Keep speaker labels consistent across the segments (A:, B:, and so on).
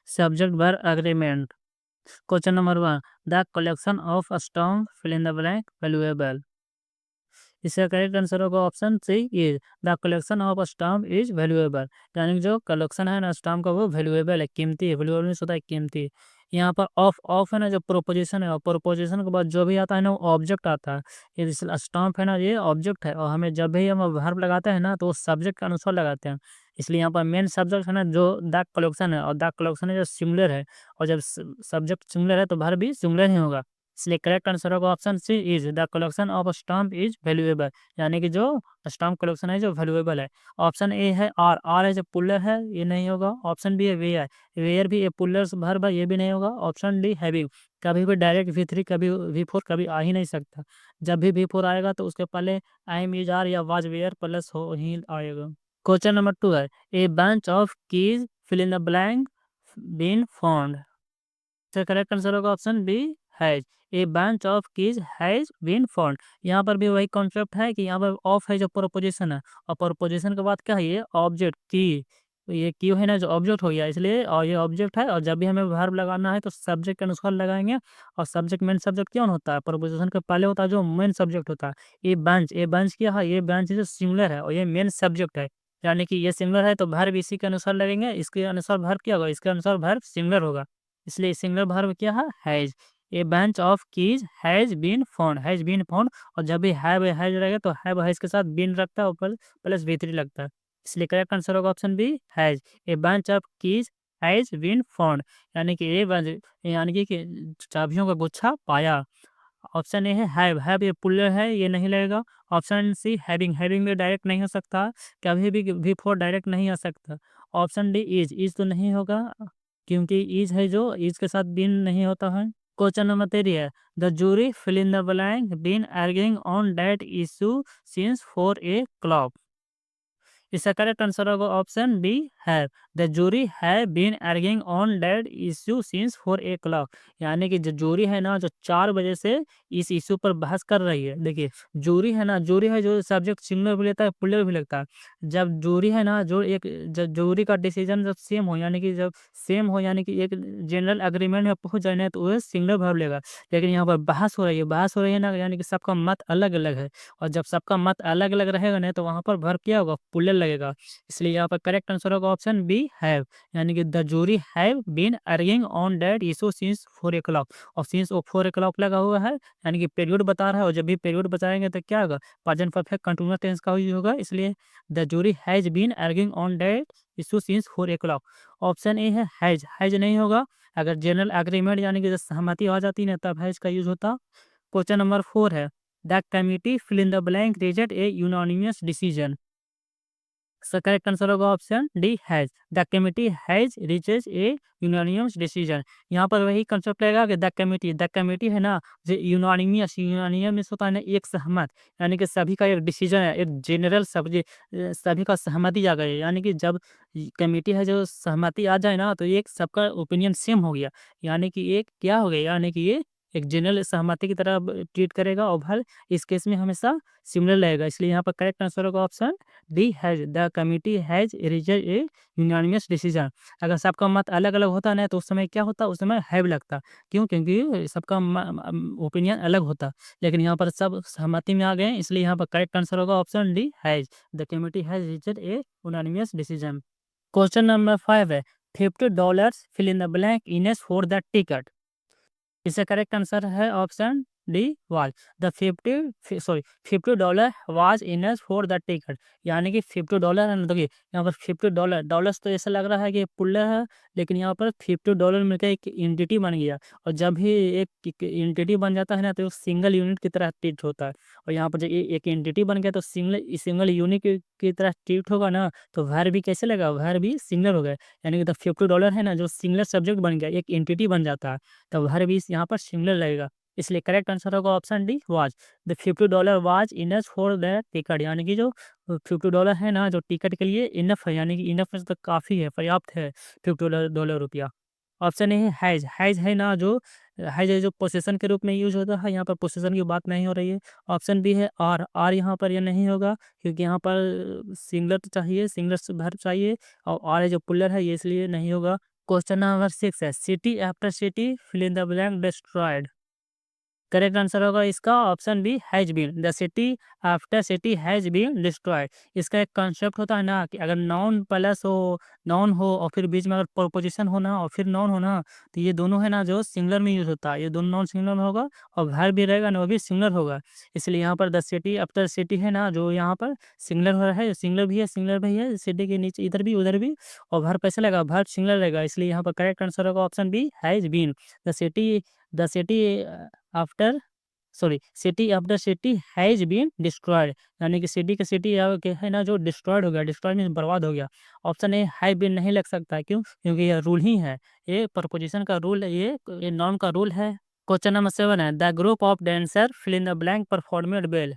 A: Subject verb agreement. Question number 1, the collection of stamp fill in the blank valuable. इसका correct answer होगा option C is the collection of stamp is valuable. यानी कि जो collection है ना stamp का वो वैल्यूएबल है, कीमती है। वैल्यूएबल मीन्स होता है कीमती। यहाँ पर ऑफ ऑफ है ना जो प्रोपोजिशन है, और प्रोपोजिशन के बाद जो भी आता है ना वो ऑब्जेक्ट आता है। ये स्टाम्प है ना ये ऑब्जेक्ट है, और हमें जब भी हम वर्ब लगाते हैं ना तो सब्जेक्ट के अनुसार लगाते हैं। इसलिए यहाँ पर मेन सब्जेक्ट है ना जो द कलेक्शन है, और द कलेक्शन है जो सिमिलर है, और जब सब्जेक्ट सिमिलर है तो वर्ब भी सिमिलर ही होगा। इसलिए करेक्ट आंसर होगा option C is the collection of stamp is valuable. यानी कि जो स्टाम्प कलेक्शन है जो वैल्यूएबल है। ऑप्शन ए है आर, आर है जो पुलर है, ये नहीं होगा। ऑप्शन बी है वेयर, वेयर भी ये पुलर वर्ब है, ये भी नहीं होगा। ऑप्शन डी हैविंग, कभी भी डायरेक्ट V3 कभी V4 कभी आ ही नहीं सकता। जब भी V4 आएगा तो उसके पहले आई एम इज आर या वाज वेयर प्लस हो ही आएगा। क्वेश्चन नंबर 2 है a bunch of keys fill in the blank been found. इसका करेक्ट आंसर होगा option B has, a bunch of keys has been found. यहाँ पर भी वही कॉन्सेप्ट है कि यहाँ पर ऑफ है जो प्रोपोजिशन है, और प्रोपोजिशन के बाद क्या है ये ऑब्जेक्ट की। तो ये क्यू है ना जो ऑब्जेक्ट हो गया, इसलिए और ये ऑब्जेक्ट है, और जब भी हमें वर्ब लगाना है तो सब्जेक्ट के अनुसार लगाएंगे। और सब्जेक्ट मेन सब्जेक्ट कौन होता है, प्रोपोजिशन के पहले होता है जो मेन सब्जेक्ट होता है। ये बंच क्या है, ये बंच जो सिंगुलर है और ये मेन सब्जेक्ट है। यानी कि ये सिंगुलर है तो वर्ब इसी के अनुसार लगेंगे, इसके अनुसार वर्ब क्या होगा, इसके अनुसार वर्ब सिंगुलर होगा। इसलिए सिंगुलर वर्ब क्या है, has. A bunch of keys has been found, has been found. और जब भी हैव हैज रहेगा तो हैव हैज के साथ बीन रखता है, ऊपर प्लस V3 लगता है। इसलिए करेक्ट आंसर होगा option B has, a bunch of keys has been found. यानी कि ये बंच, यानी कि चाबियों का गुच्छा पाया। ऑप्शन ए है हैव ये पुल्लर है, ये नहीं लगेगा। ऑप्शन सी हैविंग, हैविंग भी डायरेक्ट नहीं हो सकता, कभी भी V4 डायरेक्ट नहीं आ सकता। ऑप्शन डी इज तो नहीं होगा, क्योंकि इज है जो इज के साथ बीन नहीं होता है। क्वेश्चन नंबर 3 है the jury fill in the blank been arguing on that issue since 4 o'clock। इसका करेक्ट आंसर होगा ऑप्शन बी है the jury has been arguing on that issue since 4 o'clock। यानी कि जो जूरी है ना जो 4 बजे से इस इशू पर बहस कर रही है। देखिए जूरी है ना, जूरी है जो सब्जेक्ट सिंगुलर भी लेता है प्लूरल भी लगता है। जब जूरी है ना जो एक जब जूरी का डिसीजन जब सेम हो, यानी कि जब सेम हो, यानी कि एक जनरल एग्रीमेंट में पहुंच जाए ना तो वह सिंगुलर वर्ब लेगा। लेकिन यहाँ पर बहस हो रही है, बहस हो रही है ना, यानी कि सबका मत अलग अलग है। और जब सबका मत अलग अलग रहेगा ना तो वहां पर वर्ब क्या होगा, प्लूरल लगेगा। इसलिए यहाँ पर करेक्ट आंसर होगा ऑप्शन बी हैव। यानी कि the jury have been arguing on that issue since 4 o'clock। और सिंस 4 o'clock लगा हुआ है, यानी कि पीरियड बता रहा है, और जब भी पीरियड बताएंगे तो क्या होगा, प्रेजेंट परफेक्ट कंटीन्यूअस टेंस का यूज होगा। इसलिए the jury has been arguing on that issue since 4 o'clock। Option A है हैज, हैज नहीं होगा। अगर जनरल एग्रीमेंट यानी कि जब सहमति आ जाती है तब हैज का यूज होता। क्वेश्चन नंबर 4 है the committee fill in the blank reject a unanimous decision. इसका करेक्ट आंसर होगा option D has, the committee has reaches a unanimous decision. यहाँ पर वही कंसेप्ट रहेगा कि द कमिटी है ना जो यूनानिमस, यूनानिमस होता है ना एक सहमत। यानी कि सभी का एक डिसीजन है, एक जनरल सभी का सहमति आ गई। यानी कि जब कमेटी है जो सहमति आ जाए ना तो एक सबका ओपिनियन सेम हो गया। यानी कि एक क्या हो गया, यानी कि ये एक जनरल सहमति की तरह ट्रीट करेगा, और हर इस केस में हमेशा सिमिलर रहेगा। इसलिए यहाँ पर करेक्ट आंसर होगा option D has, the committee has reached a unanimous decision. अगर सबका मत अलग अलग होता ना तो उस समय क्या होता, उस समय हैव लगता। क्यों, क्योंकि सबका ओपिनियन अलग होता। लेकिन यहाँ पर सब सहमति में आ गए, इसलिए यहाँ पर करेक्ट आंसर होगा option D has, the committee has reached a unanimous decision. Question number 5 है $50 fill in the blank enough for the ticket. इसका करेक्ट आंसर है option D was, the $50 was enough for the ticket. यानी कि $50 है ना, देखिए यहाँ पर $50 डॉलर्स तो ऐसा लग रहा है कि पुल्लर है, लेकिन यहाँ पर $50 मिलकर एक एंटिटी बन गया। और जब भी एक एंटिटी बन जाता है ना तो सिंगल यूनिट की तरह ट्रीट होता है। और यहाँ पर जब एक एंटिटी बन गया तो सिंगल यूनिट की तरह ट्रीट होगा ना, तो वैर भी कैसे लगा, वैर भी सिंगलर हो गया। यानी कि द $50 है ना जो सिंगलर सब्जेक्ट बन गया, एक एंटिटी बन जाता है, तो हर बीस यहाँ पर सिंगुलर लगेगा। इसलिए करेक्ट आंसर होगा option D was, the $50 was enough for the ticket. यानी कि जो $50 है ना जो टिकट के लिए इनफ है, यानी कि इनफ तो काफ़ी है, पर्याप्त है $50 रुपया। ऑप्शन ए है हैज है ना जो हैज है जो पोसेसन के रूप में यूज होता है, यहाँ पर पोसेसन की बात नहीं हो रही है। ऑप्शन बी है आर यहाँ पर यह नहीं होगा, क्योंकि यहाँ पर सिंगलर चाहिए, सिंगलर वर्ब चाहिए, और आर है जो पुलर है ये इसलिए नहीं होगा। क्वेश्चन नंबर 6 है, city after city fill in the blank destroyed. Correct answer होगा इसका option B has been, the city after city has been destroyed. इसका एक कॉन्सेप्ट होता है ना कि अगर नाउन प्लस हो, नाउन हो और फिर बीच में अगर प्रोपोजिशन हो ना और फिर नाउन हो ना, तो ये दोनों है ना जो सिंगुलर में यूज होता है, ये दोनों नाउन सिंगुलर में होगा और वर्ब भी रहेगा ना वो भी सिंगुलर होगा। इसलिए यहाँ पर द सिटी आफ्टर सिटी है ना जो यहाँ पर सिंगुलर हो रहा है, सिंगुलर भी है, सिंगुलर भी है, सिटी के नीचे इधर भी उधर भी, और वर्ब कैसे लगेगा, वर्ब सिंगुलर रहेगा। इसलिए यहाँ पर करेक्ट आंसर होगा option B has been, the city, the city after sorry city after city has been destroyed, यानी कि सिटी के सिटी है ना जो डिस्ट्रॉयड हो गया, डिस्ट्रॉयड मीन बर्बाद हो गया। ऑप्शन ए हैव बीन नहीं लग सकता, क्यों, क्योंकि ये रूल ही है, ये प्रपोजिशन का रूल है, ये नॉन का रूल है। क्वेश्चन नंबर 7 है, the group of dancer fill in the blank performed well.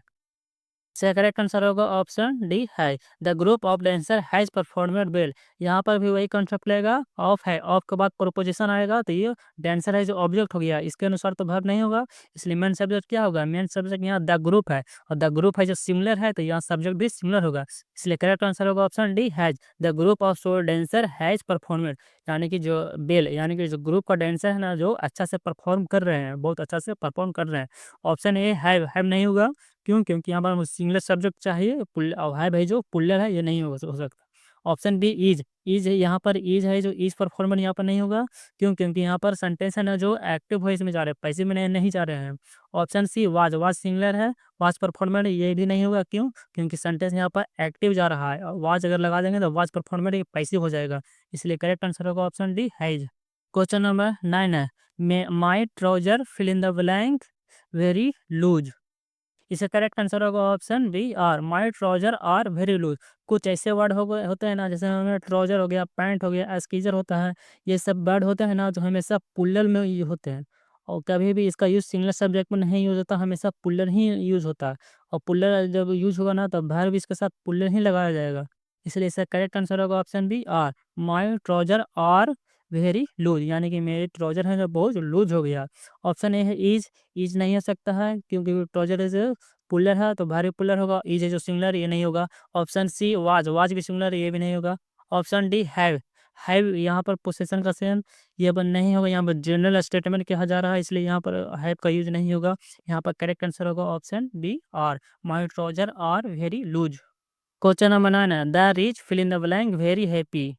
A: इसका करेक्ट आंसर होगा ऑप्शन डी है, the group of dancer has performed well. यहाँ पर भी वही कॉन्सेप्ट लेगा, ऑफ है, ऑफ के बाद प्रोपोजिशन आएगा तो ये डांसर है जो ऑब्जेक्ट हो गया, इसके अनुसार तो वर्ब नहीं होगा। इसलिए मेन सब्जेक्ट क्या होगा, मेन सब्जेक्ट यहाँ द ग्रुप है, और द ग्रुप है जो सिमिलर है तो यहाँ सब्जेक्ट भी सिमिलर होगा। इसलिए करेक्ट आंसर होगा option D has, the group of so dancer has performed, यानी कि जो बेल यानी कि जो ग्रुप का डांसर है ना जो अच्छा से परफॉर्म कर रहे हैं, बहुत अच्छा से परफॉर्म कर रहे हैं। ऑप्शन ए हैव नहीं होगा, क्यों, क्योंकि यहाँ पर सिंगुलर सब्जेक्ट चाहिए, है भाई जो पुल्लर है ये नहीं हो सकता। ऑप्शन बी इज है, यहाँ पर इज है जो इज परफॉर्मर यहाँ पर नहीं होगा, क्यों, क्योंकि यहाँ पर सेंटेंस है ना जो एक्टिव वॉइस में जा रहे हैं, पैसिव में नहीं जा रहे हैं। ऑप्शन सी वाज सिंगुलर है, वाज परफॉर्मर ये भी नहीं होगा, क्यों, क्योंकि सेंटेंस यहाँ पर एक्टिव जा रहा है, और वाज अगर लगा देंगे तो वाज परफॉर्मर ये पैसिव हो जाएगा। इसलिए करेक्ट आंसर होगा option D has. Question number 9 है, my trouser fill in the blank very loose. इसका करेक्ट आंसर होगा option B are, my trouser are very loose. कुछ ऐसे वर्ड हो गए होते हैं ना, जैसे हमें ट्राउजर हो गया, पैंट हो गया, एस्कीजर होता है, ये सब वर्ड होते हैं ना जो हमेशा पुल्लर में होते हैं, और कभी भी इसका यूज सिंगुलर सब्जेक्ट में नहीं यूज होता, हमेशा पुल्लर ही यूज होता है, और पुल्लर जब यूज होगा ना तब वर्ब भी इसके साथ पुल्लर ही लगाया जाएगा। इसलिए इसका करेक्ट आंसर होगा option B are, my trouser are very loose, यानी कि मेरे ट्राउजर है जो बहुत लूज हो गया। ऑप्शन ए है इज नहीं हो सकता है, क्योंकि ट्राउजर इज पुलर है तो भारी पुलर होगा, इज है जो सिंगुलर ये नहीं होगा। ऑप्शन सी वाज भी सिंगुलर ये भी नहीं होगा। ऑप्शन डी हैव यहाँ पर पोसेशन का सेम ये पर नहीं होगा, यहाँ पर जनरल स्टेटमेंट कहा जा रहा है, इसलिए यहाँ पर हैव का यूज नहीं होगा। यहाँ पर करेक्ट आंसर होगा option B are, my trouser are very loose. Question number 9 है, the rich fill in the blank very happy.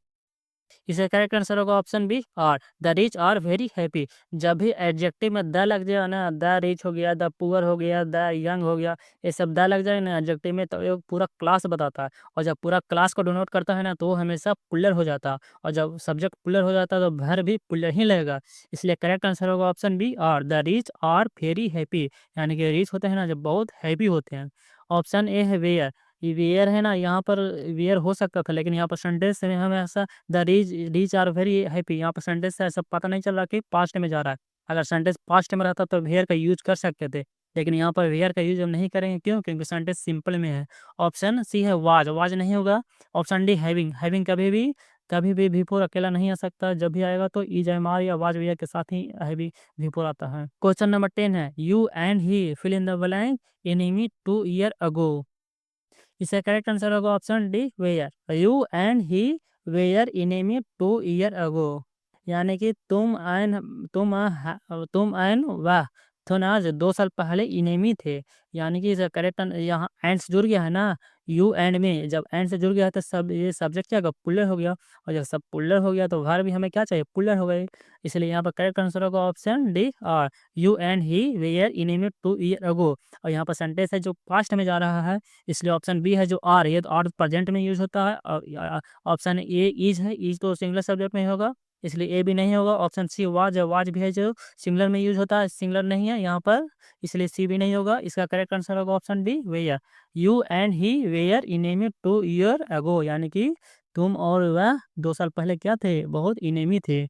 A: इसका करेक्ट आंसर होगा option B are, the rich are very happy. जब भी एडजेक्टिव में the लग जाए ना, द रिच हो गया, द पुअर हो गया, द यंग हो गया, ये सब द लग जाए ना एडजेक्टिव में तो ये पूरा क्लास बताता है, और जब पूरा क्लास को डिनोट करता है ना तो वो हमेशा पुल्लर हो जाता है, और जब सब्जेक्ट पुल्लर हो जाता है तो वर्ब भी पुल्लर ही लगेगा। इसलिए करेक्ट आंसर होगा option B are, the rich are very happy, यानी कि रिच होते हैं ना जब बहुत हैप्पी होते हैं। ऑप्शन ए है वेयर, ये वेयर है ना यहाँ पर वेयर हो सकता था, लेकिन यहाँ पर सेंटेंस में हमें ऐसा the reach our very happy, यहाँ पर सेंटेंस से ऐसा पता नहीं चल रहा कि पास्ट में जा रहा है। अगर सेंटेंस पास्ट में रहता तो वेयर का यूज कर सकते थे, लेकिन यहाँ पर वेयर का यूज हम नहीं करेंगे, क्यों, क्योंकि सेंटेंस सिंपल में है। ऑप्शन सी है वाज नहीं होगा। ऑप्शन डी हैविंग कभी भी वी4 अकेला नहीं आ सकता, जब भी आएगा तो इज एम आर या वाज वेयर के साथ ही हैवी वी4 आता है। क्वेश्चन नंबर 10 है, you and he fill in the blank enemy 2 year ago. इसका करेक्ट आंसर होगा option D were, you and he were enemy 2 year ago, यानी कि तुम एन वाह तो ना आज 2 साल पहले इनेमी थे, यानी कि इसका करेक्ट यहाँ एंड से जुड़ गया है ना, यू एंड में जब एंड से जुड़ गया है तो सब ये सब्जेक्ट क्या होगा, पुल्लर हो गया, और जब सब पुल्लर हो गया तो वर्ब भी हमें क्या चाहिए, पुल्लर हो गए। इसलिए यहाँ पर करेक्ट आंसर होगा option D are, you and he were enemy 2 year ago, और यहाँ पर सेंटेंस है जो पास्ट में जा रहा है, इसलिए ऑप्शन बी है जो आर, ये तो आर प्रेजेंट में यूज होता है, और ऑप्शन ए इज है, इज तो सिंगुलर सब्जेक्ट में होगा, इसलिए ए भी नहीं होगा। ऑप्शन सी वाज भी है जो सिंगुलर में यूज होता है, सिंगुलर नहीं है यहाँ पर, इसलिए सी भी नहीं होगा। इसका करेक्ट आंसर होगा option D were, you and he were enemy 2 year ago, यानी कि तुम और वह 2 साल पहले क्या थे, बहुत इनेमी थे।